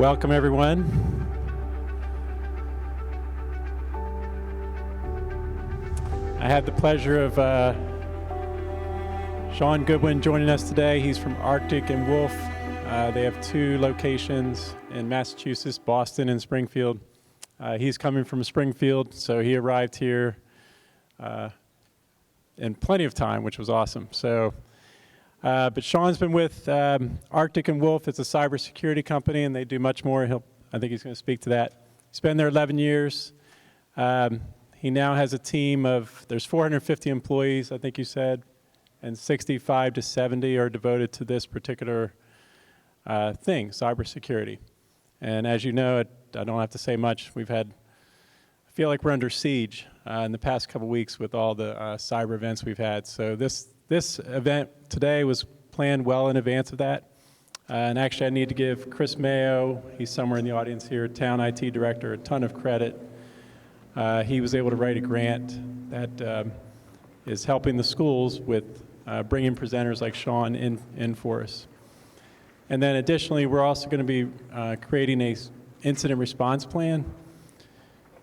Welcome, everyone. I had the pleasure of Sean Goodwin joining us today. He's from Arctic and Wolf. They have two locations in Massachusetts, Boston and Springfield. He's coming from Springfield, so he arrived here in plenty of time, which was awesome. But Sean's been with Arctic and Wolf. It's a cybersecurity company, and they do much more. I think he's going to speak to that. He's been there 11 years. He now has a team of, there's 450 employees, I think you said, and 65 to 70 are devoted to this particular thing, cybersecurity. And as you know, I don't have to say much. I feel like we're under siege in the past couple weeks with all the cyber events we've had. So this event today was planned well in advance of that. And actually, I need to give Chris Mayo, he's somewhere in the audience here, Town IT Director, a ton of credit. He was able to write a grant that is helping the schools with bringing presenters like Sean in for us. And then additionally, we're also going to be creating a incident response plan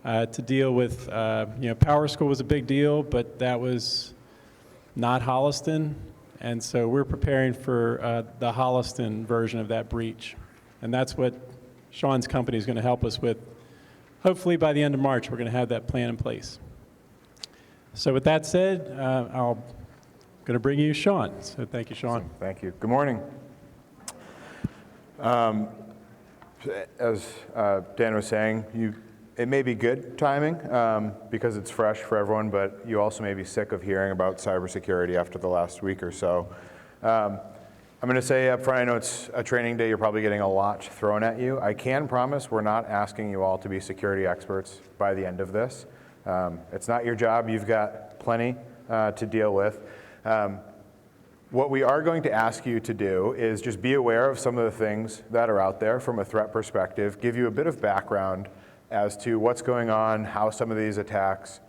to deal with, Power School was a big deal, but that was not Holliston, and so we're preparing for the Holliston version of that breach. And that's what Sean's company is going to help us with. Hopefully by the end of March, we're going to have that plan in place. So with that said, I'm going to bring you Sean. So thank you, Sean. Awesome. Thank you. Good morning. As Dan was saying, it may be good timing because it's fresh for everyone, but you also may be sick of hearing about cybersecurity after the last week or so. I'm going to say up front, I know it's a training day, you're probably getting a lot thrown at you. I can promise we're not asking you all to be security experts by the end of this. It's not your job, you've got plenty to deal with. What we are going to ask you to do is just be aware of some of the things that are out there from a threat perspective, give you a bit of background as to what's going on, how some of these attacks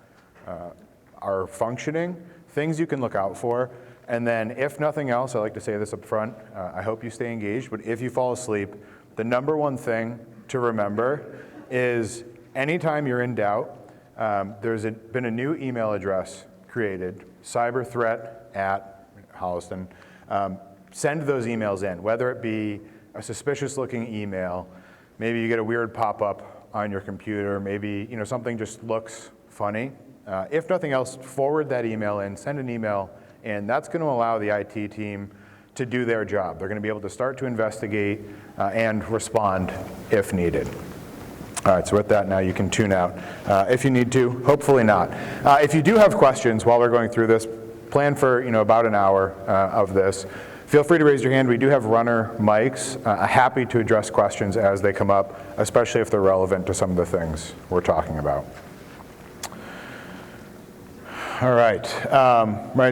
are functioning, things you can look out for, and then if nothing else, I like to say this up front, I hope you stay engaged, but if you fall asleep, the number one thing to remember is anytime you're in doubt, there's been a new email address created, cyberthreat@Holliston. Send those emails in, whether it be a suspicious looking email, maybe you get a weird pop-up on your computer, maybe something just looks funny. If nothing else, forward that email in, send an email, and that's going to allow the IT team to do their job. They're going to be able to start to investigate and respond if needed. All right, so with that, now you can tune out if you need to, hopefully not. If you do have questions while we're going through this, plan for about an hour of this. Feel free to raise your hand. We do have runner mics. Happy to address questions as they come up, especially if they're relevant to some of the things we're talking about. All right,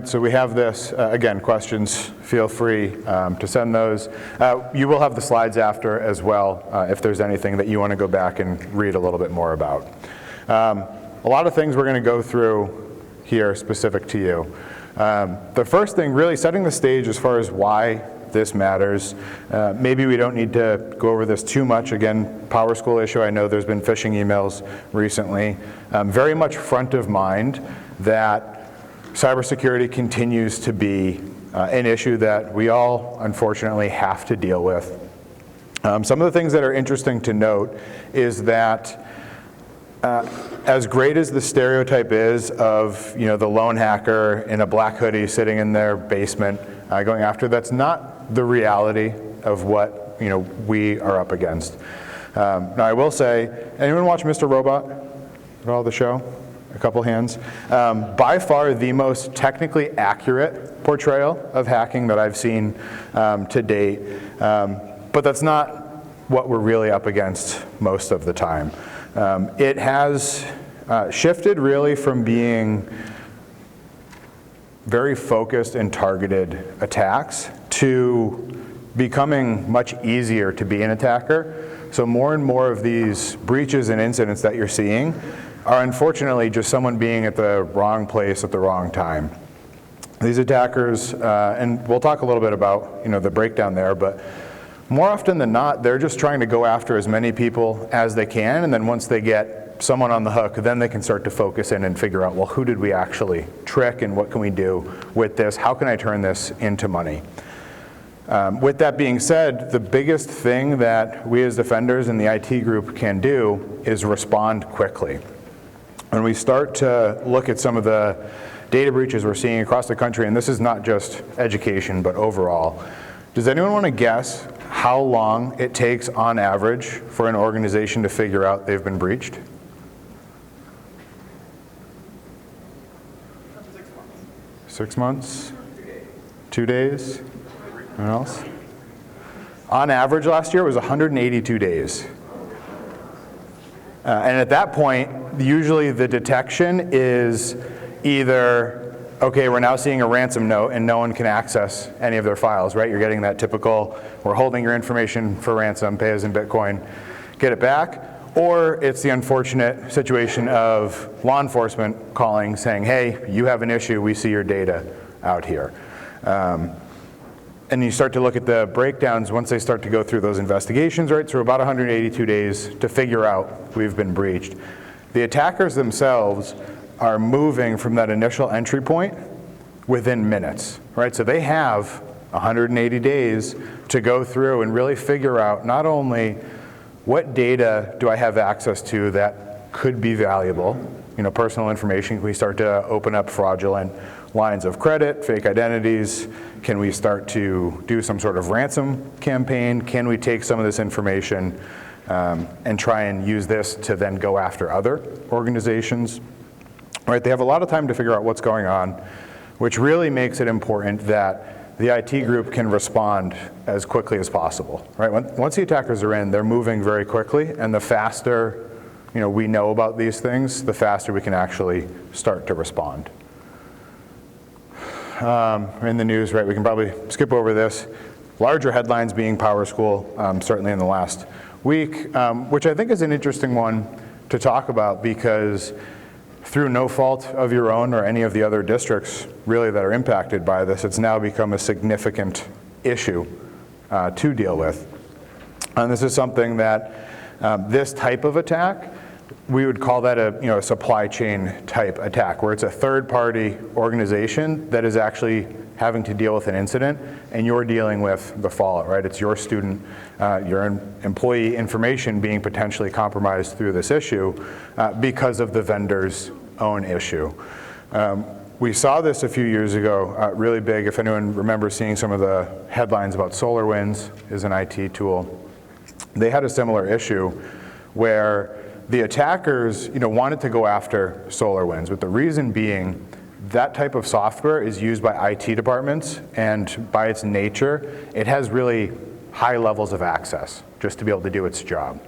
so we have this. Again, questions, feel free to send those. You will have the slides after as well if there's anything that you want to go back and read a little bit more about. A lot of things we're going to go through here specific to you. The first thing, really setting the stage as far as why this matters. Maybe we don't need to go over this too much. Again, Power School issue, I know there's been phishing emails recently. Very much front of mind that cybersecurity continues to be an issue that we all unfortunately have to deal with. Some of the things that are interesting to note is that as great as the stereotype is of the lone hacker in a black hoodie sitting in their basement going after, that's not the reality of what we are up against. Now I will say, anyone watch Mr. Robot at all, the show? A couple hands. By far the most technically accurate portrayal of hacking that I've seen to date, but that's not what we're really up against most of the time. It has shifted really from being very focused and targeted attacks to becoming much easier to be an attacker. So more and more of these breaches and incidents that you're seeing are unfortunately just someone being at the wrong place at the wrong time. These attackers, and we'll talk a little bit about the breakdown there, but More often than not, they're just trying to go after as many people as they can, and then once they get someone on the hook, then they can start to focus in and figure out, well, who did we actually trick and what can we do with this? How can I turn this into money? With that being said, the biggest thing that we as defenders in the IT group can do is respond quickly. When we start to look at some of the data breaches we're seeing across the country, and this is not just education, but overall, does anyone want to guess how long it takes on average for an organization to figure out they've been breached? 6 months? 2 days? Anyone else? On average last year it was 182 days. And at that point, usually the detection is either, okay, we're now seeing a ransom note and no one can access any of their files, right? You're getting that typical, we're holding your information for ransom, pay us in Bitcoin, get it back. Or it's the unfortunate situation of law enforcement calling saying, hey, you have an issue, we see your data out here. And you start to look at the breakdowns once they start to go through those investigations, right? So about 182 days to figure out we've been breached. The attackers themselves are moving from that initial entry point within minutes, right? So they have 180 days to go through and really figure out not only what data do I have access to that could be valuable, personal information. Can we start to open up fraudulent lines of credit, fake identities? Can we start to do some sort of ransom campaign? Can we take some of this information and try and use this to then go after other organizations? Right, they have a lot of time to figure out what's going on, which really makes it important that the IT group can respond as quickly as possible. Right, once the attackers are in, they're moving very quickly, and the faster we know about these things, the faster we can actually start to respond. In the news, right, we can probably skip over this. Larger headlines being PowerSchool, certainly in the last week, which I think is an interesting one to talk about because through no fault of your own or any of the other districts really that are impacted by this, it's now become a significant issue to deal with. And this is something that this type of attack, we would call that a supply chain type attack, where it's a third-party organization that is actually having to deal with an incident, and you're dealing with the fallout, right? It's your student, your employee information being potentially compromised through this issue because of the vendor's own issue. We saw this a few years ago, really big. If anyone remembers seeing some of the headlines about SolarWinds is an IT tool. They had a similar issue where the attackers, wanted to go after SolarWinds, with the reason being that type of software is used by IT departments, and by its nature, it has really high levels of access just to be able to do its job.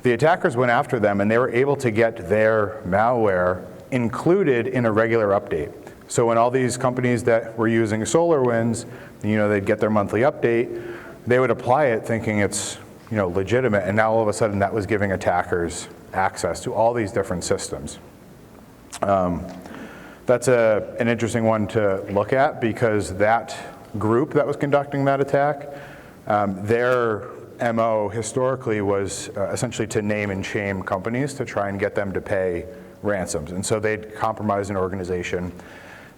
The attackers went after them, and they were able to get their malware included in a regular update. So when all these companies that were using SolarWinds, they'd get their monthly update, they would apply it thinking it's legitimate, and now all of a sudden that was giving attackers access to all these different systems. That's an interesting one to look at because that group that was conducting that attack, their MO historically was essentially to name and shame companies to try and get them to pay ransoms. And so they'd compromise an organization.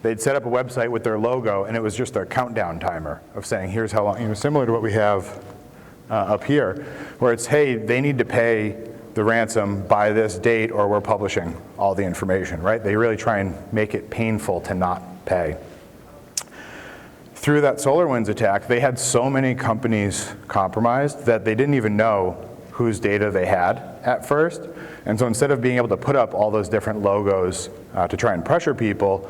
They'd set up a website with their logo, and it was just a countdown timer of saying, here's how long, similar to what we have up here, where it's, hey, they need to pay the ransom by this date or we're publishing all the information, right? They really try and make it painful to not pay. Through that SolarWinds attack, they had so many companies compromised that they didn't even know whose data they had at first. And so instead of being able to put up all those different logos to try and pressure people,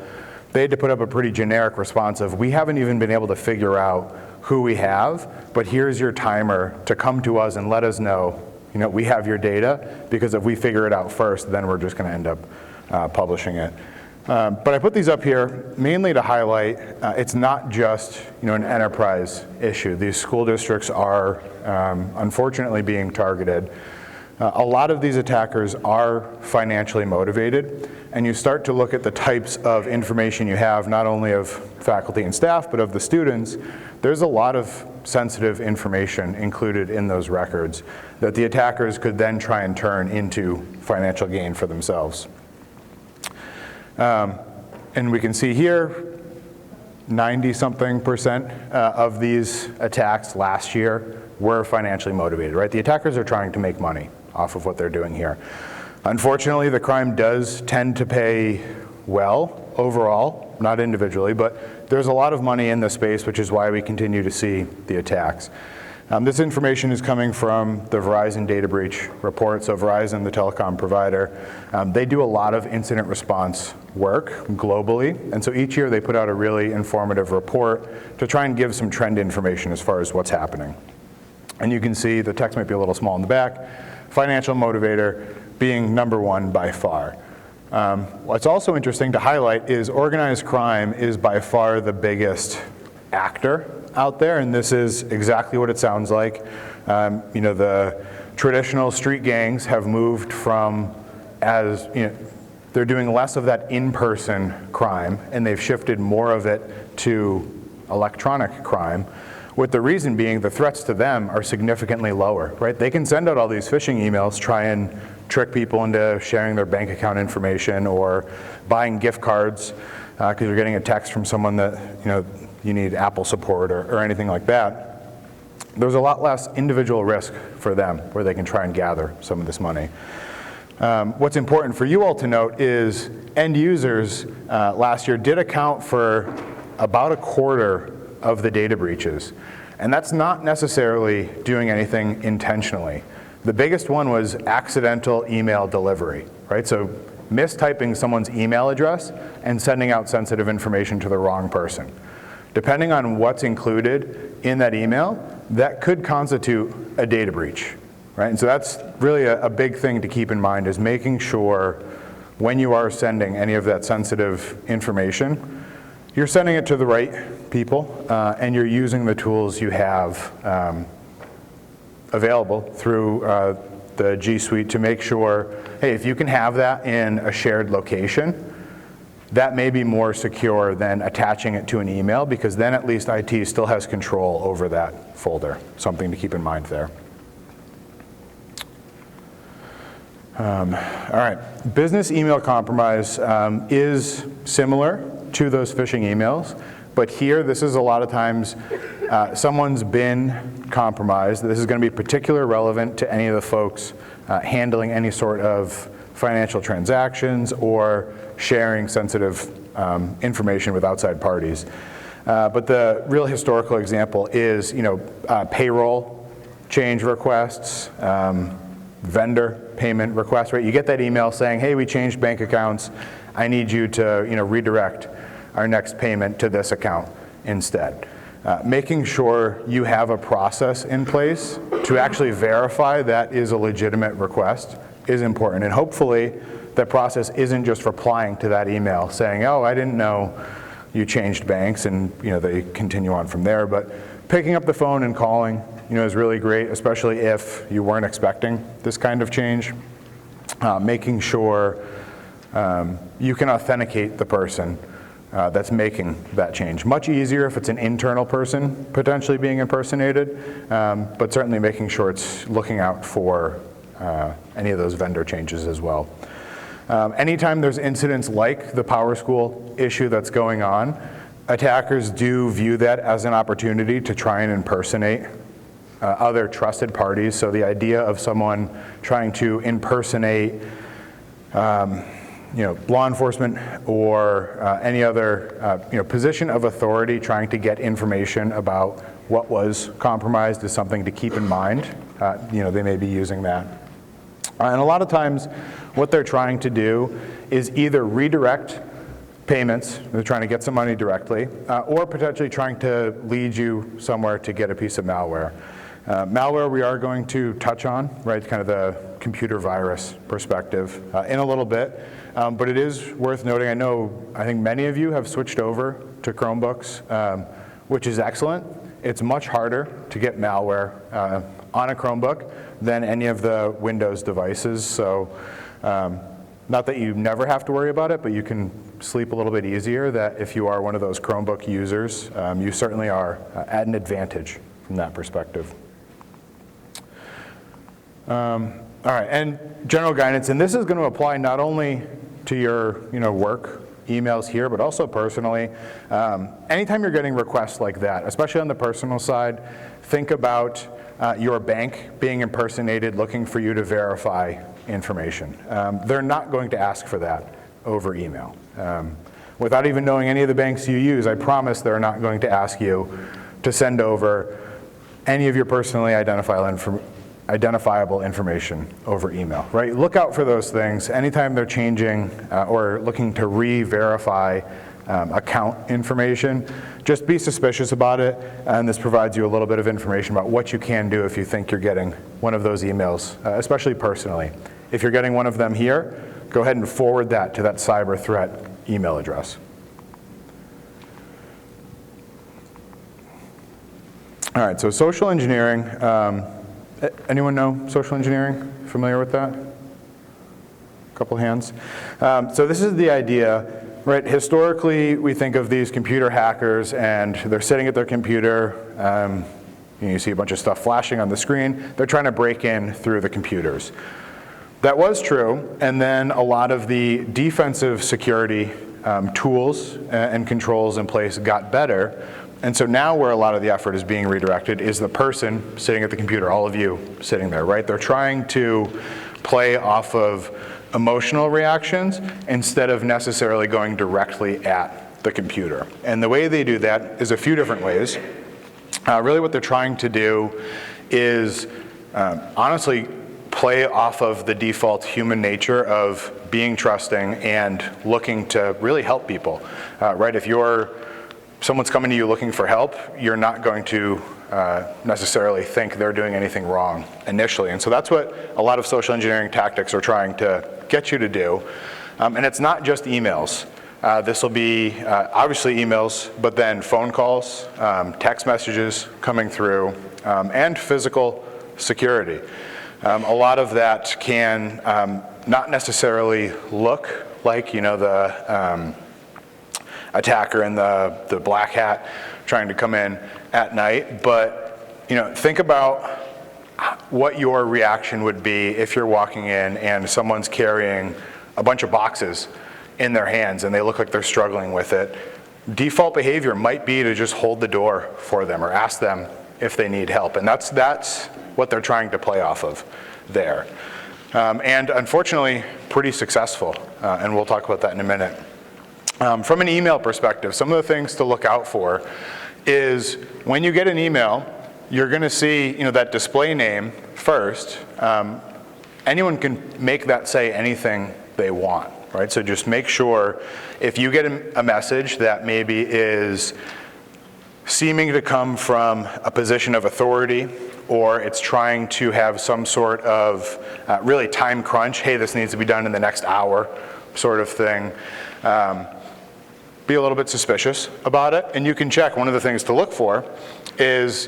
they had to put up a pretty generic response of, we haven't even been able to figure out who we have, but here's your timer to come to us and let us know, we have your data, because if we figure it out first, then we're just going to end up publishing it. But I put these up here mainly to highlight it's not just an enterprise issue. These school districts are unfortunately being targeted. A lot of these attackers are financially motivated, and you start to look at the types of information you have, not only of faculty and staff, but of the students. There's a lot of sensitive information included in those records that the attackers could then try and turn into financial gain for themselves. And we can see here, 90-something% of these attacks last year were financially motivated, right? The attackers are trying to make money off of what they're doing here. Unfortunately, the crime does tend to pay well overall, not individually, but there's a lot of money in this space, which is why we continue to see the attacks. This information is coming from the Verizon data breach report. So Verizon, the telecom provider, they do a lot of incident response work globally. And so each year they put out a really informative report to try and give some trend information as far as what's happening. And you can see the text might be a little small in the back. Financial motivator being number one by far. What's also interesting to highlight is organized crime is by far the biggest actor out there, and this is exactly what it sounds like. You know, the traditional street gangs have moved from, as you know, they're doing less of that in-person crime, and they've shifted more of it to electronic crime, with the reason being the threats to them are significantly lower, right? They can send out all these phishing emails, try and trick people into sharing their bank account information or buying gift cards because you're getting a text from someone that, you know, you need Apple support or anything like that. There's a lot less individual risk for them where they can try and gather some of this money. What's important for you all to note is end users last year did account for about a quarter of the data breaches. And that's not necessarily doing anything intentionally. The biggest one was accidental email delivery, right? So mistyping someone's email address and sending out sensitive information to the wrong person. Depending on what's included in that email, that could constitute a data breach, right? And so that's really a big thing to keep in mind, is making sure when you are sending any of that sensitive information, you're sending it to the right people, and you're using the tools you have available through the G Suite to make sure, hey, if you can have that in a shared location, that may be more secure than attaching it to an email, because then at least IT still has control over that folder. Something to keep in mind there. All right, business email compromise is similar to those phishing emails, but here this is a lot of times someone's been compromised. This is going to be particularly relevant to any of the folks handling any sort of financial transactions or sharing sensitive information with outside parties. But the real historical example is, you know, payroll change requests, vendor payment requests, right? You get that email saying, hey, we changed bank accounts. I need you to, you know, redirect our next payment to this account instead. Making sure you have a process in place to actually verify that is a legitimate request is important. And hopefully that process isn't just replying to that email saying, oh, I didn't know you changed banks, and you know, they continue on from there. But picking up the phone and calling, you know, is really great, especially if you weren't expecting this kind of change. Making sure you can authenticate the person that's making that change. Much easier if it's an internal person potentially being impersonated, but certainly making sure it's looking out for any of those vendor changes as well. Anytime there's incidents like the PowerSchool issue that's going on, attackers do view that as an opportunity to try and impersonate other trusted parties. So the idea of someone trying to impersonate you know, law enforcement or any other you know, position of authority trying to get information about what was compromised is something to keep in mind. You know, they may be using that. And a lot of times what they're trying to do is either redirect payments, they're trying to get some money directly, or potentially trying to lead you somewhere to get a piece of malware. Malware we are going to touch on, right, kind of the computer virus perspective in a little bit, but it is worth noting, I think many of you have switched over to Chromebooks, which is excellent. it's much harder to get malware on a Chromebook than any of the Windows devices. So not that you never have to worry about it, but you can sleep a little bit easier that if you are one of those Chromebook users, you certainly are at an advantage from that perspective. All right, and general guidance, and this is going to apply not only to your work emails here, but also personally. Anytime you're getting requests like that, especially on the personal side, think about your bank being impersonated looking for you to verify information. They're not going to ask for that over email. Without even knowing any of the banks you use, I promise they're not going to ask you to send over any of your personally identifiable information over email, right? Look out for those things. Anytime they're changing or looking to re-verify account information, just be suspicious about it, and this provides you a little bit of information about what you can do if you think you're getting one of those emails, especially personally. If you're getting one of them here, go ahead and forward that to that cyber threat email address. All right, so social engineering. Anyone know social engineering? Familiar with that? A couple hands. So this is the idea, right? Historically, we think of these computer hackers, and they're sitting at their computer. You see a bunch of stuff flashing on the screen. They're trying to break in through the computers. That was true, and then a lot of the defensive security tools and controls in place got better. And so now where a lot of the effort is being redirected is the person sitting at the computer, all of you sitting there, right? They're trying to play off of emotional reactions instead of necessarily going directly at the computer. And the way they do that is a few different ways. Really what they're trying to do is honestly play off of the default human nature of being trusting and looking to really help people, right? If someone's coming to you looking for help, you're not going to necessarily think they're doing anything wrong initially. And so that's what a lot of social engineering tactics are trying to get you to do. And it's not just emails. This will be obviously emails, but then phone calls, text messages coming through, and physical security. A lot of that can not necessarily look like the attacker in the black hat trying to come in at night, but think about what your reaction would be if you're walking in and someone's carrying a bunch of boxes in their hands and they look like they're struggling with it. Default behavior might be to just hold the door for them or ask them if they need help, and that's what they're trying to play off of there. And unfortunately, pretty successful, and we'll talk about that in a minute. From an email perspective, some of the things to look out for is when you get an email, you're going to see that display name first. Anyone can make that say anything they want, right? So just make sure if you get a message that maybe is seeming to come from a position of authority, or it's trying to have some sort of really time crunch, hey, this needs to be done in the next hour sort of thing, be a little bit suspicious about it. And you can check, one of the things to look for is,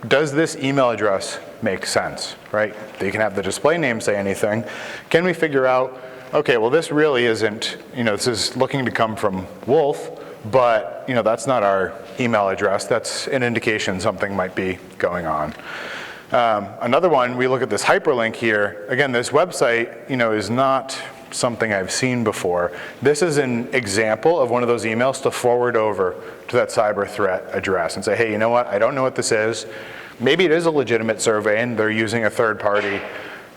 does this email address make sense, right? You can have the display name say anything. Can we figure out, okay, well this really isn't, this is looking to come from Wolf, but that's not our email address. That's an indication something might be going on. Another one, we look at this hyperlink here. Again, this website, is not something I've seen before. This is an example of one of those emails to forward over to that cyber threat address and say, hey, you know what? I don't know what this is. Maybe it is a legitimate survey and they're using a third party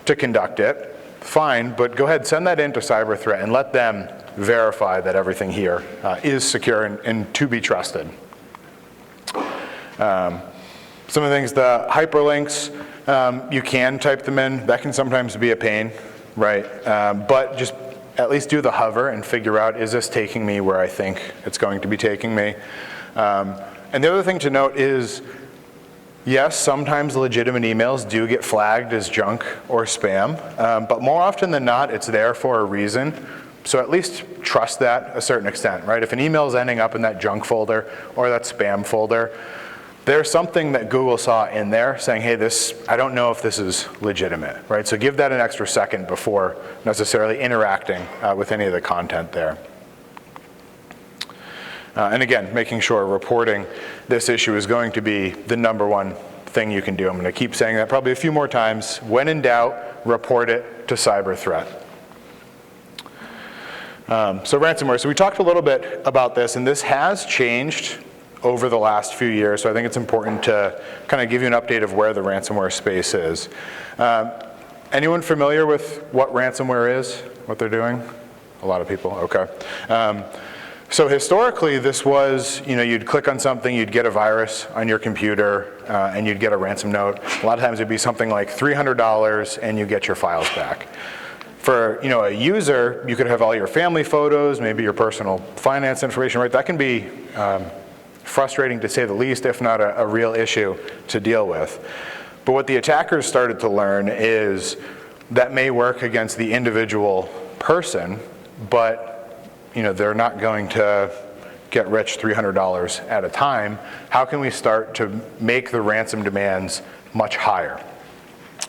to conduct it. Fine, but go ahead, send that into cyber threat and let them verify that everything here is secure and to be trusted. Some of the things, the hyperlinks, you can type them in. That can sometimes be a pain, right? But just at least do the hover and figure out, is this taking me where I think it's going to be taking me? And the other thing to note is, yes, sometimes legitimate emails do get flagged as junk or spam, but more often than not, it's there for a reason. So at least trust that a certain extent, right? If an email is ending up in that junk folder or that spam folder, there's something that Google saw in there saying, hey, I don't know if this is legitimate, right? So give that an extra second before necessarily interacting with any of the content there. And again, making sure reporting this issue is going to be the #1 thing you can do. I'm going to keep saying that probably a few more times. When in doubt, report it to cyber threat. So ransomware. So we talked a little bit about this, and this has changed over the last few years, so I think it's important to kind of give you an update of where the ransomware space is. Anyone familiar with what ransomware is, what they're doing? A lot of people, okay. So historically, this was, you'd click on something, you'd get a virus on your computer, and you'd get a ransom note. A lot of times it'd be something like $300, and you get your files back. For a user, you could have all your family photos, maybe your personal finance information, right? That can be frustrating to say the least, if not a real issue to deal with. But what the attackers started to learn is that may work against the individual person, but they're not going to get rich $300 at a time. How can we start to make the ransom demands much higher?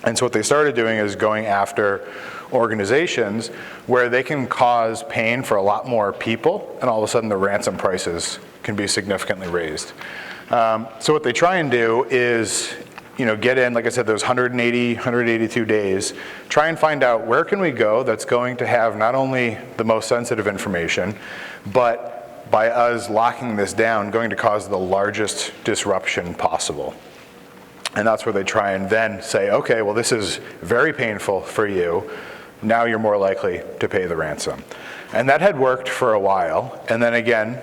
And so what they started doing is going after organizations where they can cause pain for a lot more people, and all of a sudden the ransom prices can be significantly raised. So what they try and do is, get in, like I said, those 182 days, try and find out where can we go that's going to have not only the most sensitive information, but by us locking this down, going to cause the largest disruption possible. And that's where they try and then say, okay, well, this is very painful for you. Now you're more likely to pay the ransom. And that had worked for a while. And then again,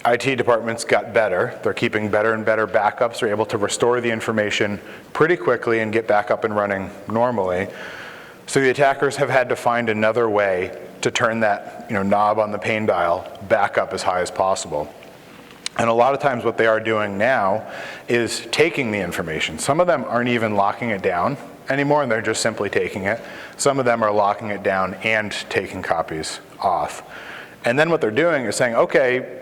IT departments got better. They're keeping better and better backups. They're able to restore the information pretty quickly and get back up and running normally. So the attackers have had to find another way to turn that knob on the pain dial back up as high as possible. And a lot of times what they are doing now is taking the information. Some of them aren't even locking it down anymore, and they're just simply taking it. Some of them are locking it down and taking copies off. And then what they're doing is saying, okay,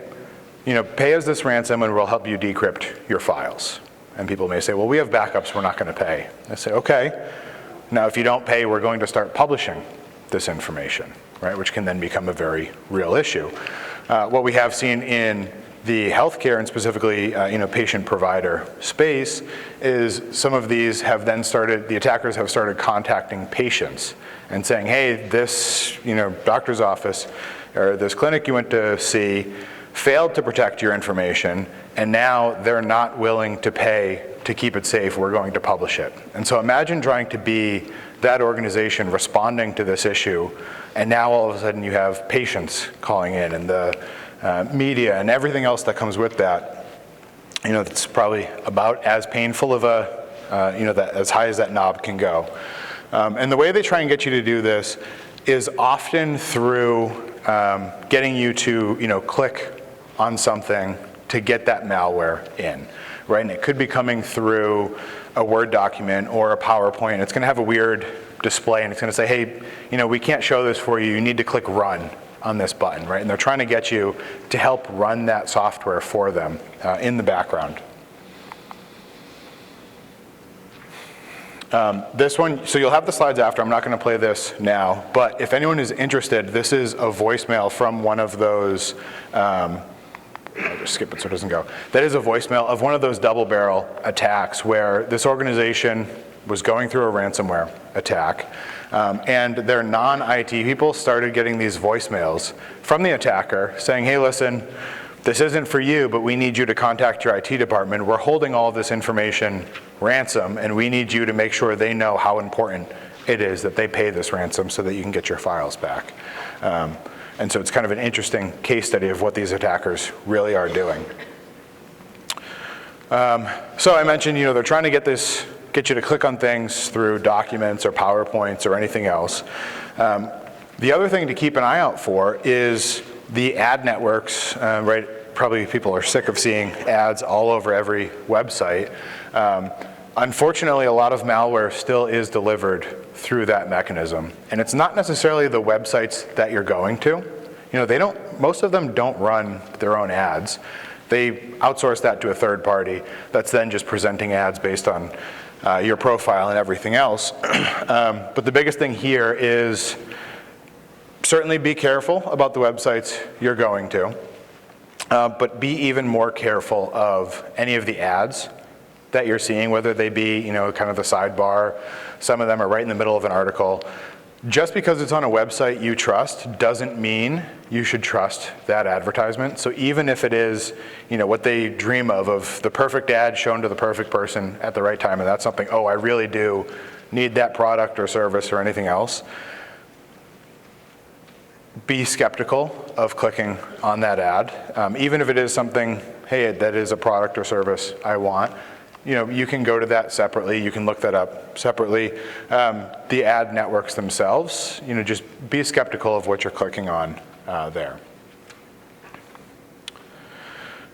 pay us this ransom and we'll help you decrypt your files. And people may say, well, we have backups, we're not going to pay. I say, okay, now if you don't pay, we're going to start publishing this information, right, which can then become a very real issue. What we have seen in the healthcare and specifically patient-provider space is some of these have then started, the attackers have started contacting patients and saying, hey, this doctor's office or this clinic you went to see failed to protect your information, and now they're not willing to pay to keep it safe, we're going to publish it. And so imagine trying to be that organization responding to this issue, and now all of a sudden you have patients calling in and the media and everything else that comes with that. It's probably about as painful of a, as high as that knob can go. And the way they try and get you to do this is often through getting you to, click on something to get that malware in, right? And it could be coming through a Word document or a PowerPoint. It's going to have a weird display, and it's going to say, hey, we can't show this for you. You need to click Run on this button, right? And they're trying to get you to help run that software for them in the background. This one, so you'll have the slides after. I'm not going to play this now, but if anyone is interested, this is a voicemail from one of those, I'll just skip it so it doesn't go. That is a voicemail of one of those double barrel attacks where this organization was going through a ransomware attack, and their non-IT people started getting these voicemails from the attacker saying, hey, listen, this isn't for you, but we need you to contact your IT department. We're holding all of this information ransom, and we need you to make sure they know how important it is that they pay this ransom so that you can get your files back. And so it's kind of an interesting case study of what these attackers really are doing. So I mentioned, they're trying to get you to click on things through documents or PowerPoints or anything else. The other thing to keep an eye out for is the ad networks, right? Probably people are sick of seeing ads all over every website. Unfortunately, a lot of malware still is delivered through that mechanism. And it's not necessarily the websites that you're going to. Most of them don't run their own ads. They outsource that to a third party that's then just presenting ads based on your profile and everything else. But the biggest thing here is certainly be careful about the websites you're going to, but be even more careful of any of the ads that you're seeing, whether they be, you know, kind of the sidebar. Some of them are right in the middle of an article. Just because it's on a website you trust doesn't mean you should trust that advertisement. So even if it is, you know, what they dream of the perfect ad shown to the perfect person at the right time, and that's something, oh, I really do need that product or service or anything else, be skeptical of clicking on that ad. Even if it is something, hey, that is a product or service I want, you know, you can go to that separately. You can look that up separately. The ad networks themselves, you know, just be skeptical of what you're clicking on there.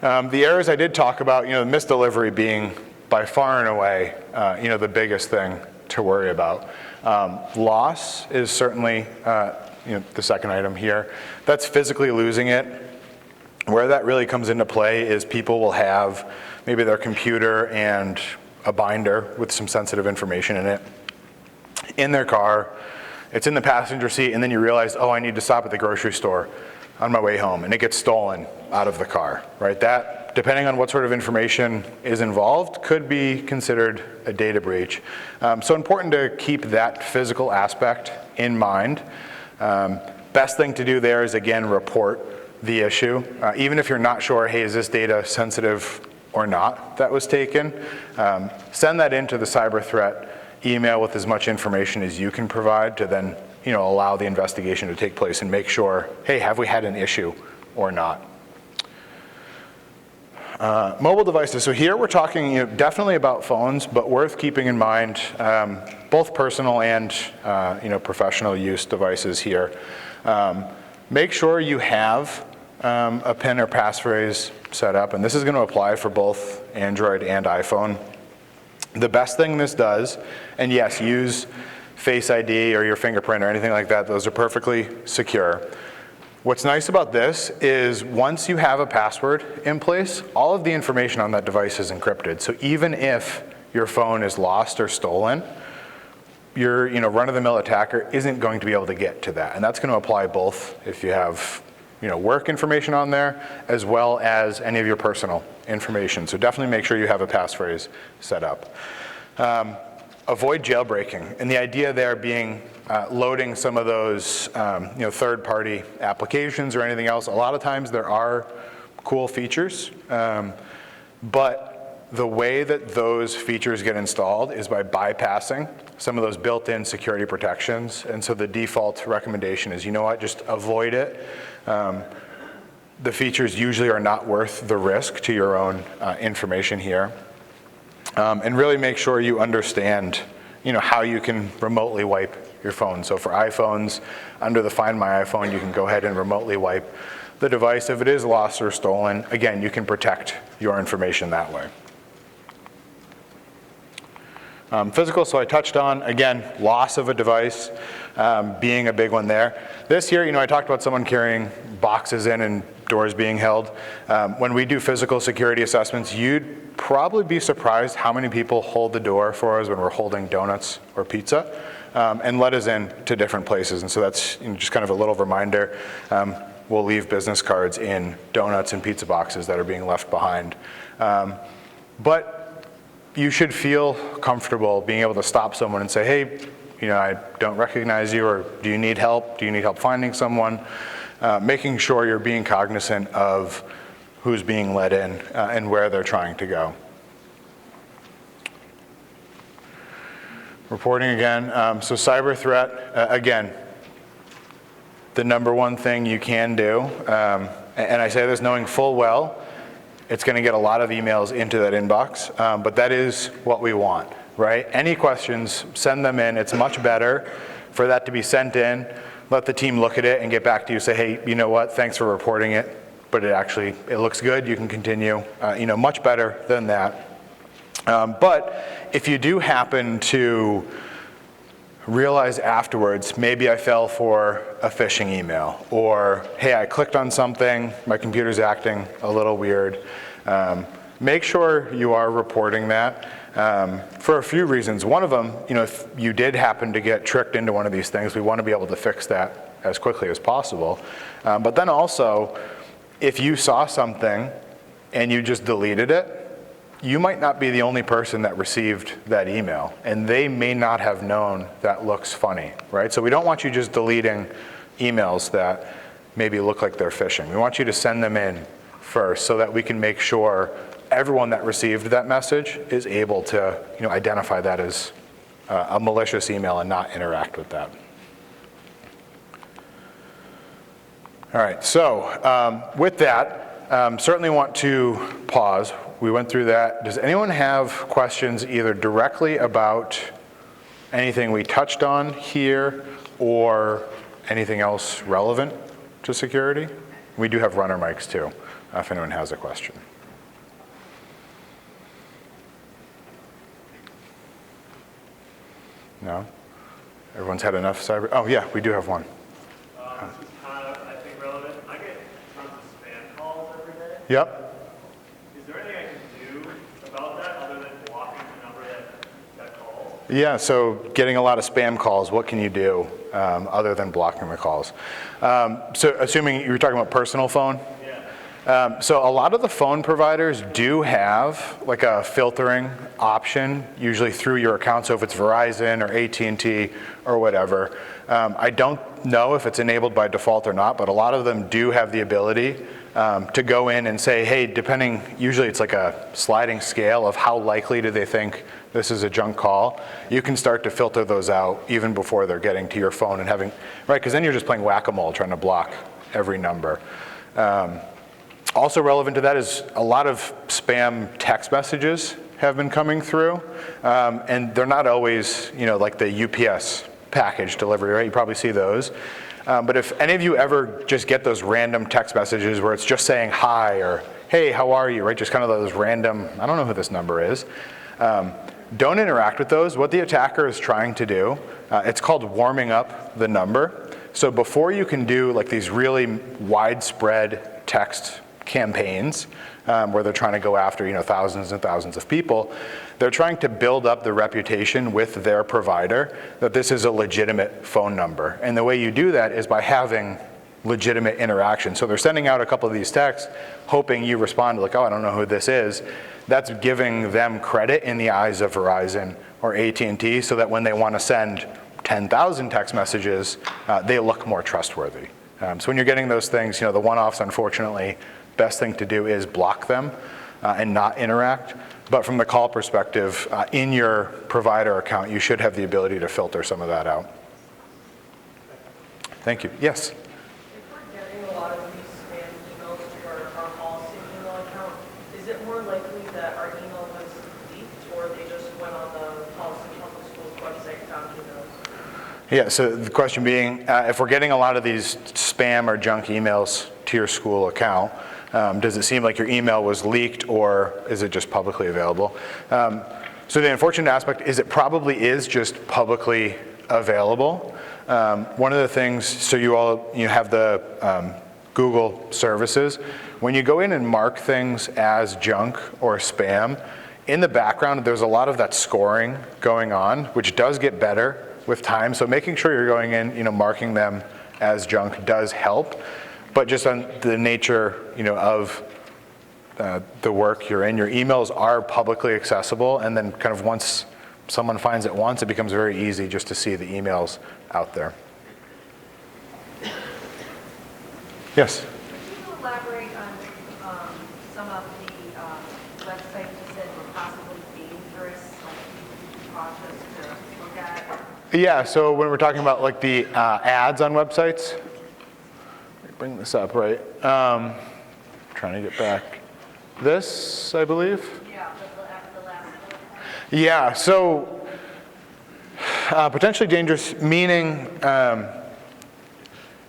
The errors I did talk about, you know, misdelivery being by far and away, you know, the biggest thing to worry about. Loss is certainly, you know, the second item here. That's physically losing it. Where that really comes into play is people will have maybe their computer and a binder with some sensitive information in it in their car. It's in the passenger seat, and then you realize, oh, I need to stop at the grocery store on my way home, and it gets stolen out of the car, right? That, depending on what sort of information is involved, could be considered a data breach. So important to keep that physical aspect in mind. Best thing to do there is, again, report the issue. Even if you're not sure, hey, is this data sensitive or not that was taken, send that into the cyber threat email with as much information as you can provide to then, you know, allow the investigation to take place and make sure, hey, have we had an issue or not? Mobile devices. So here we're talking, you know, definitely about phones, but worth keeping in mind both personal and you know, professional use devices here. Make sure you have a PIN or passphrase set up, and this is going to apply for both Android and iPhone. The best thing this does, and yes, use Face ID or your fingerprint or anything like that, those are perfectly secure. What's nice about this is once you have a password in place, all of the information on that device is encrypted. So even if your phone is lost or stolen, your, you know, run-of-the-mill attacker isn't going to be able to get to that. And that's going to apply both if you have, you know, work information on there, as well as any of your personal information. So definitely make sure you have a passphrase set up. Avoid jailbreaking, and the idea there being loading some of those you know, third-party applications or anything else. A lot of times there are cool features, but the way that those features get installed is by bypassing some of those built-in security protections. And so the default recommendation is, you know what, just avoid it. The features usually are not worth the risk to your own information here. And really make sure you understand, you know, how you can remotely wipe your phone. So for iPhones, under the Find My iPhone, you can go ahead and remotely wipe the device. If it is lost or stolen, again, you can protect your information that way. Physical, so I touched on, again, loss of a device being a big one there. This here, you know, I talked about someone carrying boxes in and doors being held. When we do physical security assessments, you'd probably be surprised how many people hold the door for us when we're holding donuts or pizza and let us in to different places. And so that's, you know, just kind of a little reminder. We'll leave business cards in donuts and pizza boxes that are being left behind. But you should feel comfortable being able to stop someone and say, hey, you know, I don't recognize you, or do you need help? Do you need help finding someone? Making sure you're being cognizant of who's being let in and where they're trying to go. Reporting again. So cyber threat, again, the number one thing you can do, and I say this knowing full well, it's going to get a lot of emails into that inbox, but that is what we want, right? Any questions, send them in. It's much better for that to be sent in, let the team look at it and get back to you, say, hey, you know what, thanks for reporting it, but it looks good, you can continue. You know, much better than that. But if you do happen to realize afterwards, maybe I fell for a phishing email, or hey, I clicked on something, my computer's acting a little weird. Make sure you are reporting that for a few reasons. One of them, if you did happen to get tricked into one of these things, we want to be able to fix that as quickly as possible. But then also, if you saw something and you just deleted it, you might not be the only person that received that email, and they may not have known that looks funny, right? So we don't want you just deleting emails that maybe look like they're phishing. We want you to send them in first so that we can make sure everyone that received that message is able to identify that as a malicious email and not interact with that. All right, so with that, certainly want to pause. We went through that. Does anyone have questions either directly about anything we touched on here or anything else relevant to security? We do have runner mics too, if anyone has a question. No? Everyone's had enough cyber? Oh yeah, we do have one. This is kind of, I think, relevant. I get tons of spam calls every day. Yep. Is there anything I can do about that other than blocking the number that calls? Yeah, so getting a lot of spam calls, what can you do other than blocking the calls? So assuming you were talking about personal phone? Yeah. So a lot of the phone providers do have like a filtering option, usually through your account. So if it's Verizon or AT&T or whatever, I don't know if it's enabled by default or not, but a lot of them do have the ability to go in and say, hey, depending, usually it's like a sliding scale of how likely do they think this is a junk call. You can start to filter those out even before they're getting to your phone and having, right, because then you're just playing whack-a-mole trying to block every number. Also relevant to that is a lot of spam text messages have been coming through, and they're not always, like the UPS package delivery, right? You probably see those. But if any of you ever just get those random text messages where it's just saying hi or hey, how are you, right? Just kind of those random, I don't know who this number is. Don't interact with those. What the attacker is trying to do, it's called warming up the number. So before you can do like these really widespread text campaigns where they're trying to go after thousands and thousands of people, they're trying to build up the reputation with their provider that this is a legitimate phone number. And the way you do that is by having legitimate interaction. So they're sending out a couple of these texts hoping you respond like, oh, I don't know who this is. That's giving them credit in the eyes of Verizon or AT&T so that when they want to send 10,000 text messages, they look more trustworthy. So when you're getting those things, the one-offs, unfortunately, best thing to do is block them and not interact. But from the call perspective, in your provider account, you should have the ability to filter some of that out. Thank you. Yes? If we're getting a lot of these spam emails to our policy email account, is it more likely that our email was leaked or they just went on the policy public school's website and found emails? Yeah, so the question being, if we're getting a lot of these spam or junk emails to your school account, does it seem like your email was leaked or is it just publicly available? So the unfortunate aspect is it probably is just publicly available. One of the things, so you have the Google services. When you go in and mark things as junk or spam, in the background there's a lot of that scoring going on, which does get better with time. So making sure you're going in, marking them as junk does help. But just on the nature, of the work you're in, your emails are publicly accessible, and then kind of once someone finds it once, it becomes very easy just to see the emails out there. Yes? Could you elaborate on some of the websites you said were possibly dangerous, like be cautious to look at? Yeah, so when we're talking about like the ads on websites, let me bring this up, right? Trying to get back. This, I believe? Yeah, the last one. Yeah, so potentially dangerous, meaning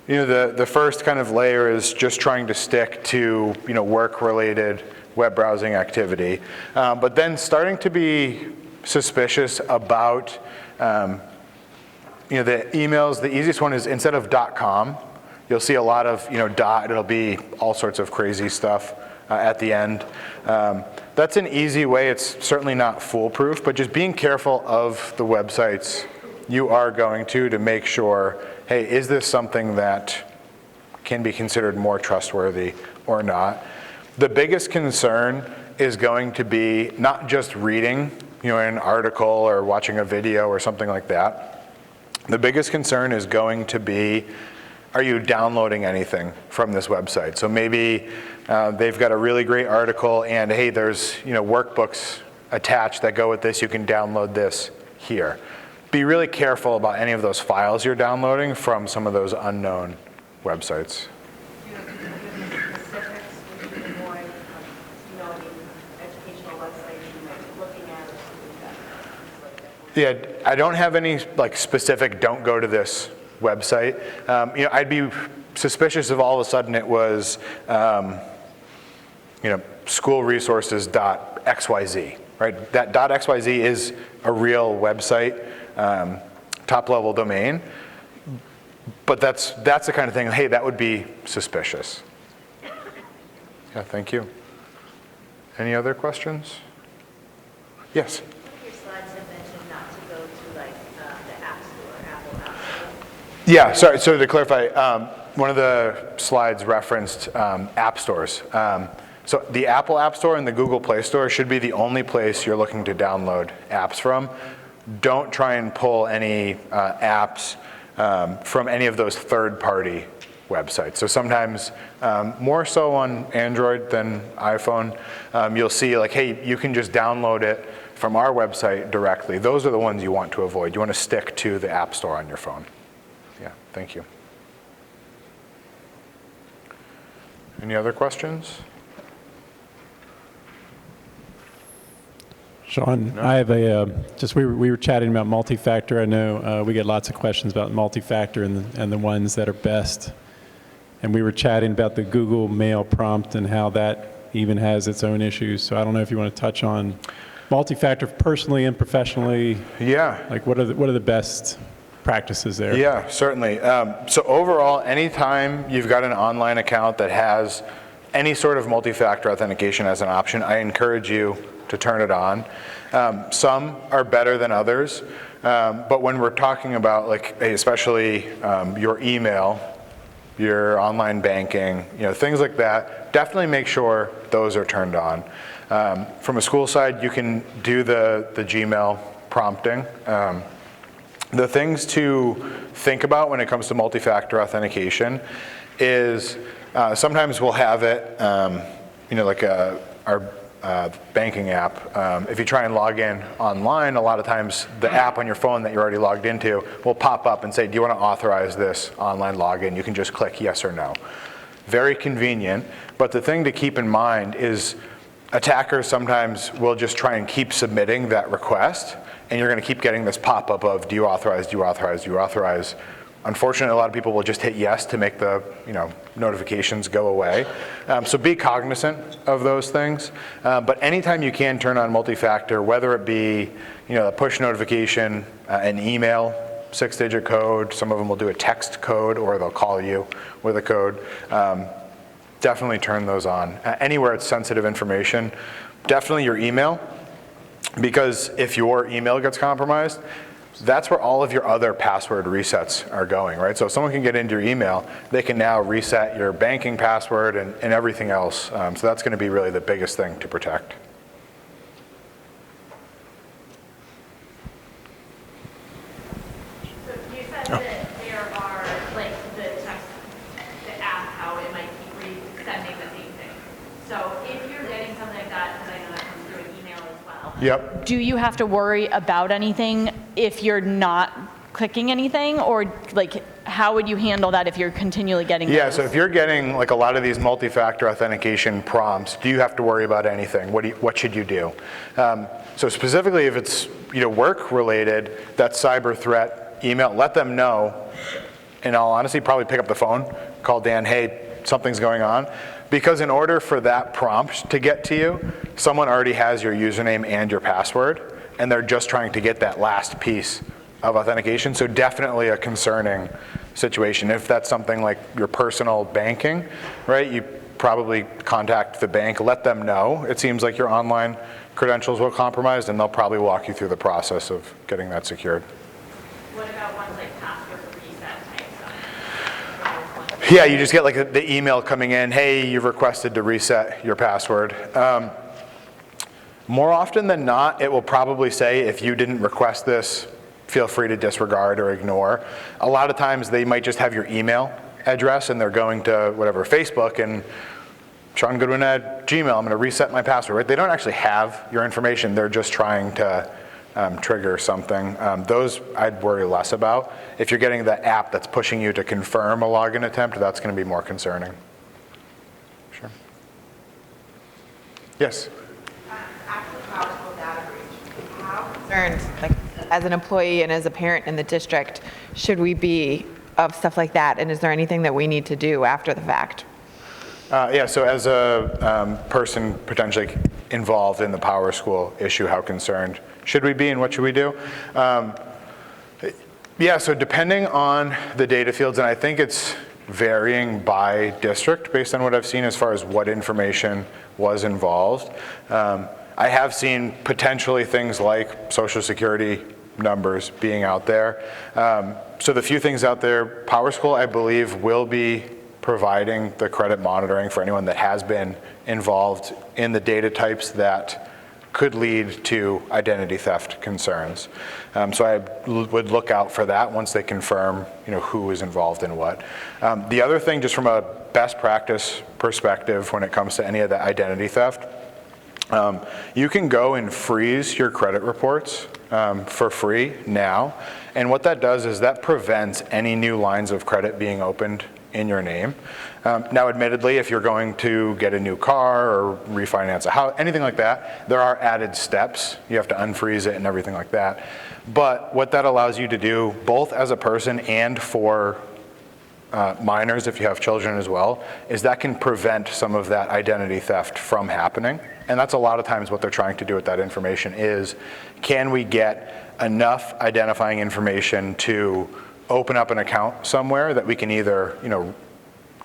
the first kind of layer is just trying to stick to work-related web browsing activity, but then starting to be suspicious about the emails, the easiest one is instead of .com, you'll see a lot of, it'll be all sorts of crazy stuff at the end. That's an easy way. It's certainly not foolproof, but just being careful of the websites you are going to make sure, hey, is this something that can be considered more trustworthy or not? The biggest concern is going to be not just reading, an article or watching a video or something like that. The biggest concern is going to be, are you downloading anything from this website? So maybe they've got a really great article and hey, there's workbooks attached that go with this, you can download this here. Be really careful about any of those files you're downloading from some of those unknown websites. Do you have specifics, would you avoid, educational websites you might be looking at or something like that? Yeah, I don't have any specific don't go to this website. I'd be suspicious if all of a sudden it was, schoolresources.xyz, right? That .xyz is a real website, top-level domain, but that's the kind of thing, hey, that would be suspicious. Yeah, thank you. Any other questions? Yes? One of your slides had mentioned not to go to the App Store, Apple App Store. Yeah, sorry, so to clarify, one of the slides referenced app stores. So the Apple App Store and the Google Play Store should be the only place you're looking to download apps from. Don't try and pull any apps from any of those third-party websites. So sometimes, more so on Android than iPhone, you'll see hey, you can just download it from our website directly. Those are the ones you want to avoid. You want to stick to the App Store on your phone. Yeah, thank you. Any other questions? Sean, I have we were chatting about multi-factor. I know we get lots of questions about multi-factor and the ones that are best. And we were chatting about the Google Mail prompt and how that even has its own issues. So I don't know if you want to touch on multi-factor personally and professionally. Yeah. What are the best practices there? Yeah, certainly. So overall, anytime you've got an online account that has any sort of multi-factor authentication as an option, I encourage you to turn it on. Some are better than others, but when we're talking about especially your email, your online banking, things like that, definitely make sure those are turned on. From a school side, you can do the Gmail prompting. The things to think about when it comes to multi-factor authentication is sometimes we'll have it, our banking app. If you try and log in online, a lot of times the app on your phone that you're already logged into will pop up and say, do you want to authorize this online login? You can just click yes or no. Very convenient, but the thing to keep in mind is attackers sometimes will just try and keep submitting that request, and you're going to keep getting this pop-up of do you authorize, do you authorize, do you authorize. Unfortunately, a lot of people will just hit yes to make the notifications go away. So be cognizant of those things. But anytime you can turn on multi-factor, whether it be a push notification, an email, 6-digit code, some of them will do a text code or they'll call you with a code, definitely turn those on. Anywhere it's sensitive information, definitely your email, because if your email gets compromised, that's where all of your other password resets are going, right? So if someone can get into your email, they can now reset your banking password and everything else. So that's going to be really the biggest thing to protect. So you said that there are, the app, how it might keep sending the same thing. So if you're getting something like that, because I know that comes through an email as well. Yep. Do you have to worry about anything if you're not clicking anything, or how would you handle that if you're continually getting Yeah, those? so if you're getting a lot of these multi-factor authentication prompts, do you have to worry about anything? What should you do? So specifically if it's work related, that cyber threat email, let them know. In all honesty, probably pick up the phone, call Dan, hey, something's going on. Because in order for that prompt to get to you, someone already has your username and your password, and they're just trying to get that last piece of authentication, so definitely a concerning situation. If that's something like your personal banking, right, you probably contact the bank, let them know it seems like your online credentials were compromised, and they'll probably walk you through the process of getting that secured. What about ones like password reset type stuff? Yeah, you just get like the email coming in, hey, you've requested to reset your password. More often than not, it will probably say, if you didn't request this, feel free to disregard or ignore. A lot of times they might just have your email address and they're going to whatever, Facebook, and Sean Goodwin at Gmail, I'm going to reset my password. Right? They don't actually have your information. They're just trying to trigger something. Those I'd worry less about. If you're getting the app that's pushing you to confirm a login attempt, that's going to be more concerning. Sure. Yes? After the PowerSchool data breach, how concerned, like, as an employee and as a parent in the district, should we be of stuff like that? And is there anything that we need to do after the fact? Yeah, so as a person potentially involved in the PowerSchool issue, how concerned should we be and what should we do? Yeah, so depending on the data fields, and I think it's varying by district based on what I've seen as far as what information was involved. I have seen potentially things like Social Security numbers being out there. So the few things out there, PowerSchool, I believe, will be providing the credit monitoring for anyone that has been involved in the data types that could lead to identity theft concerns. So I would look out for that once they confirm, who is involved in what. The other thing, just from a best practice perspective when it comes to any of the identity theft, you can go and freeze your credit reports for free now. And what that does is that prevents any new lines of credit being opened in your name. Now, admittedly, if you're going to get a new car or refinance a house, anything like that, there are added steps. You have to unfreeze it and everything like that. But what that allows you to do, both as a person and for minors, if you have children as well, is that can prevent some of that identity theft from happening. And that's a lot of times what they're trying to do with that information is, can we get enough identifying information to open up an account somewhere that we can either,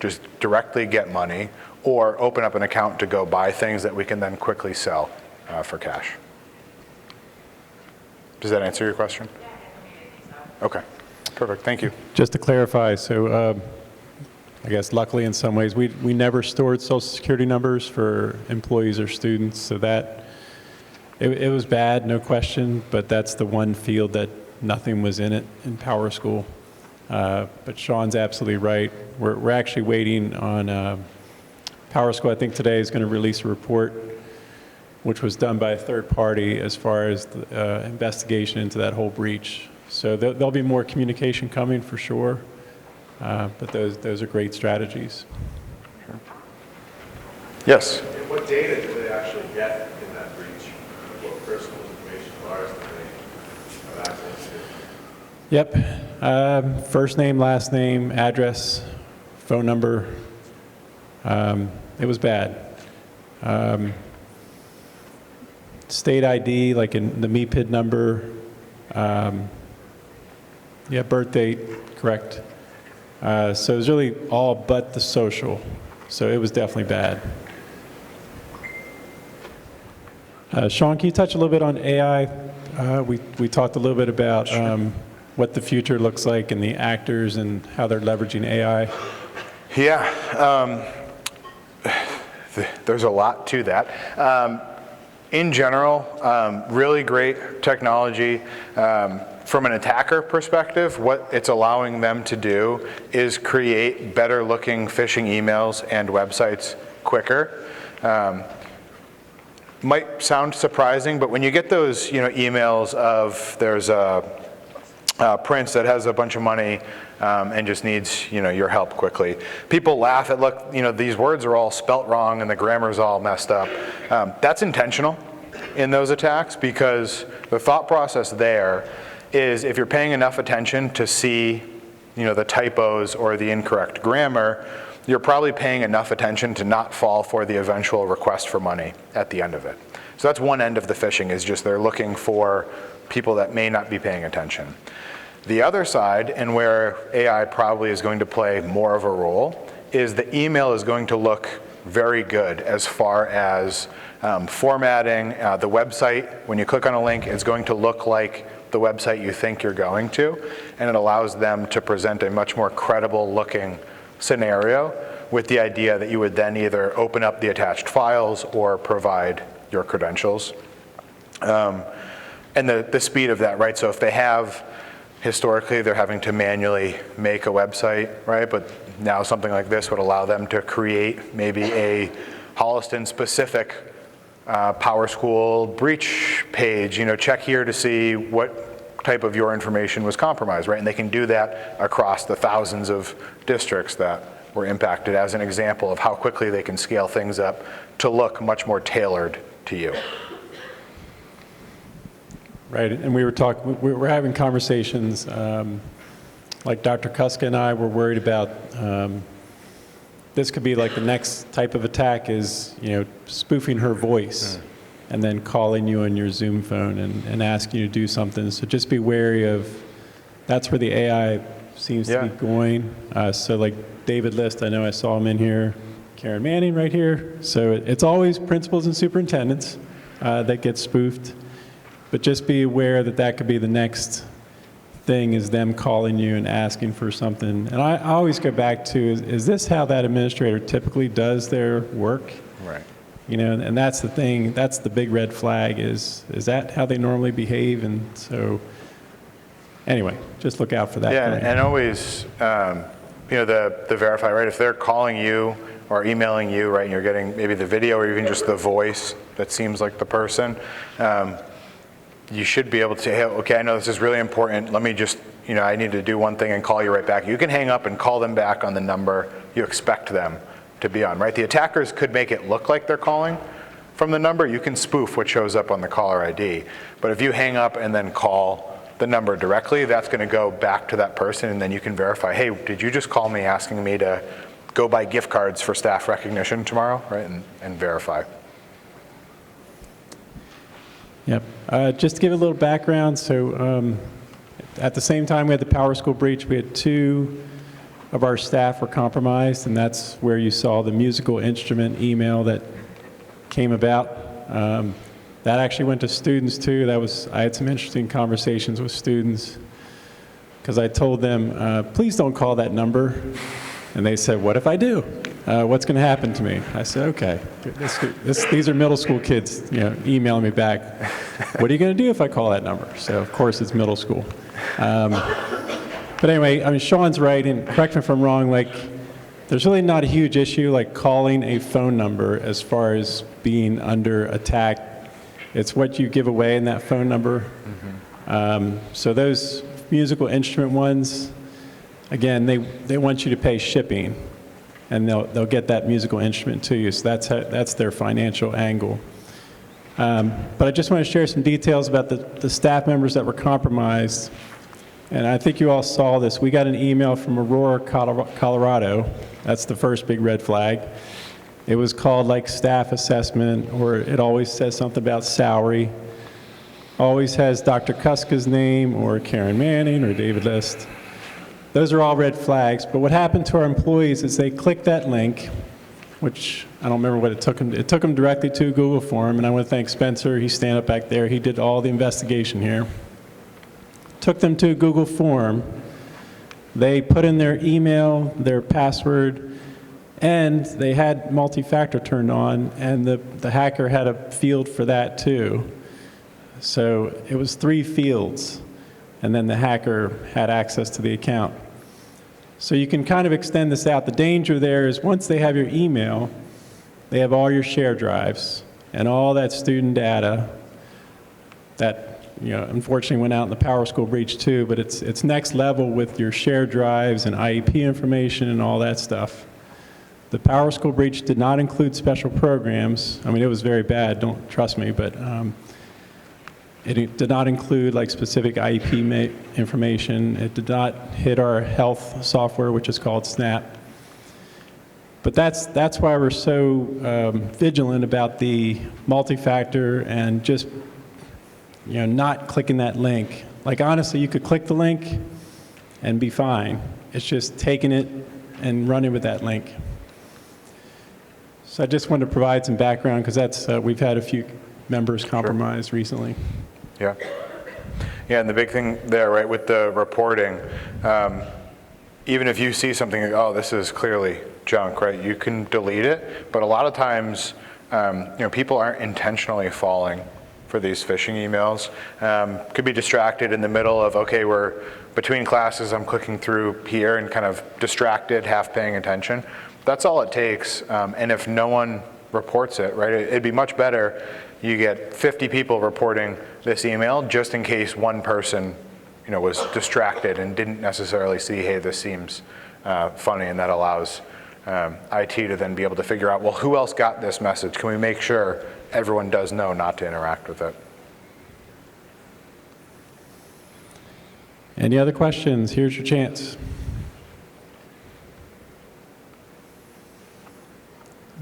just directly get money, or open up an account to go buy things that we can then quickly sell for cash. Does that answer your question? Yeah, I think so. Okay, perfect, thank you. Just to clarify, so I guess luckily in some ways, we never stored Social Security numbers for employees or students, so that, it was bad, no question, but that's the one field that nothing was in it in PowerSchool. But Sean's absolutely right. We're actually waiting on PowerSchool. I think today is going to release a report which was done by a third party as far as the investigation into that whole breach. So there'll be more communication coming for sure, but those are great strategies. Sure. Yes? And what data do they actually get in that breach? What personal information of ours do they have access to? Yep. First name, last name, address, phone number. It was bad. State ID, like in the MEPID number. Yeah, birth date, correct. So it was really all but the social. So it was definitely bad. Sean, can you touch a little bit on AI? We talked a little bit about what the future looks like and the actors and how they're leveraging AI. Yeah, there's a lot to that. In general, really great technology. From an attacker perspective, what it's allowing them to do is create better looking phishing emails and websites quicker. Might sound surprising, but when you get those emails of there's a prince that has a bunch of money and just needs your help quickly, people laugh at, look, these words are all spelt wrong and the grammar's all messed up. That's intentional in those attacks, because the thought process there is, if you're paying enough attention to see the typos or the incorrect grammar, you're probably paying enough attention to not fall for the eventual request for money at the end of it. So that's one end of the phishing, is just they're looking for people that may not be paying attention. The other side, and where AI probably is going to play more of a role, is the email is going to look very good as far as formatting. The website, when you click on a link, is going to look like the website you think you're going to, and it allows them to present a much more credible looking scenario, with the idea that you would then either open up the attached files or provide your credentials. And the speed of that, right? So if they have, historically, they're having to manually make a website, right? But now something like this would allow them to create maybe a Holliston-specific PowerSchool breach page. Check here to see what type of your information was compromised, right? And they can do that across the thousands of districts that were impacted, as an example of how quickly they can scale things up to look much more tailored to you. Right, and we were having conversations, like Dr. Kuska and I were worried about, this could be like the next type of attack is, spoofing her voice and then calling you on your Zoom phone and asking you to do something. So just be wary of, that's where the AI seems to be going. So like David List, I know I saw him in here, Karen Manning right here. So it's always principals and superintendents that get spoofed. But just be aware that that could be the next thing, is them calling you and asking for something. And I always go back to, is this how that administrator typically does their work? Right. And that's the thing, that's the big red flag, is that how they normally behave? And so, anyway, just look out for that. Yeah, and always, the verify, right? If they're calling you or emailing you, right, and you're getting maybe the video or even just the voice that seems like the person, you should be able to say, hey, okay, I know this is really important. Let me just, I need to do one thing and call you right back. You can hang up and call them back on the number you expect them to be on, right? The attackers could make it look like they're calling from the number. You can spoof what shows up on the caller ID. But if you hang up and then call the number directly, that's going to go back to that person, and then you can verify, hey, did you just call me asking me to go buy gift cards for staff recognition tomorrow, right? And verify. Yep. Just to give a little background, so at the same time we had the PowerSchool breach, we had 2 of our staff were compromised, and that's where you saw the musical instrument email that came about. That actually went to students too. I had some interesting conversations with students, because I told them, please don't call that number. And they said, what if I do? What's going to happen to me? I said, okay, these are middle school kids, emailing me back. What are you going to do if I call that number? So of course it's middle school. But anyway, Sean's right, and correct me if I'm wrong, there's really not a huge issue like calling a phone number as far as being under attack. It's what you give away in that phone number. So those musical instrument ones, again, they want you to pay shipping, and they'll get that musical instrument to you. So that's their financial angle. But I just want to share some details about the staff members that were compromised. And I think you all saw this. We got an email from Aurora, Colorado. That's the first big red flag. It was called like staff assessment, or it always says something about salary. Always has Dr. Kuska's name, or Karen Manning, or David List. Those are all red flags, but what happened to our employees is they clicked that link, which I don't remember what it took them. It took them directly to a Google form, and I want to thank Spencer. He's standing up back there. He did all the investigation here. Took them to a Google form. They put in their email, their password, and they had multi-factor turned on, and the hacker had a field for that too. So it was 3 fields, and then the hacker had access to the account. So you can kind of extend this out. The danger there is once they have your email, they have all your share drives and all that student data that unfortunately went out in the PowerSchool breach too, but it's next level with your share drives and IEP information and all that stuff. The PowerSchool breach did not include special programs. It was very bad, don't trust me, but it did not include like specific IEP information. It did not hit our health software, which is called SNAP. But that's why we're so vigilant about the multi-factor and just, not clicking that link. Like, honestly, you could click the link and be fine. It's just taking it and running with that link. So I just wanted to provide some background because that's we've had a few members compromised recently. Yeah. Yeah, and the big thing there, right, with the reporting, even if you see something, oh, this is clearly junk, right, you can delete it. But a lot of times, people aren't intentionally falling for these phishing emails. Could be distracted in the middle of, okay, we're between classes, I'm clicking through here and kind of distracted, half paying attention. That's all it takes. And if no one reports it, right, it'd be much better you get 50 people reporting this email just in case one person, was distracted and didn't necessarily see, hey, this seems funny, and that allows IT to then be able to figure out, well, who else got this message? Can we make sure everyone does know not to interact with it? Any other questions? Here's your chance.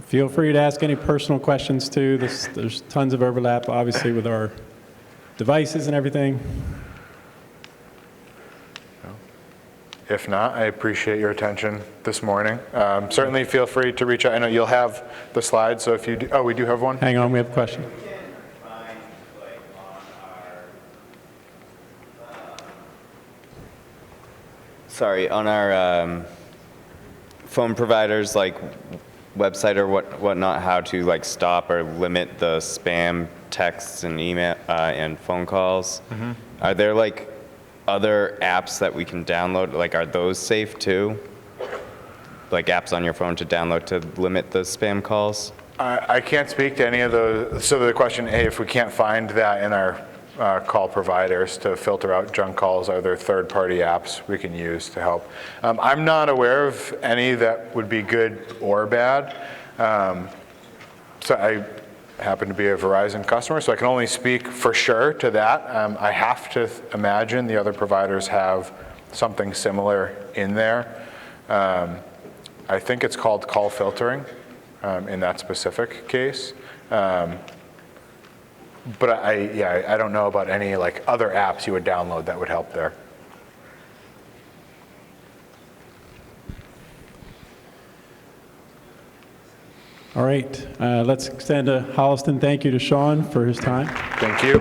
Feel free to ask any personal questions too. There's tons of overlap, obviously, with our devices and everything. If not, I appreciate your attention this morning. Certainly feel free to reach out. I know you'll have the slides, so if you do, oh, we do have one? Hang on, we have a question. Sorry, on our phone providers, like website or whatnot, how to stop or limit the spam texts and email and phone calls. Mm-hmm. Are there other apps that we can download? Are those safe too? Apps on your phone to download to limit the spam calls? I can't speak to any of those. So the question, hey, if we can't find that in our call providers to filter out junk calls, are there third-party apps we can use to help? I'm not aware of any that would be good or bad. So I happen to be a Verizon customer, so I can only speak for sure to that. I have to imagine the other providers have something similar in there. I think it's called call filtering in that specific case. But I don't know about any other apps you would download that would help there. All right, let's extend a Holliston thank you to Sean for his time. Thank you.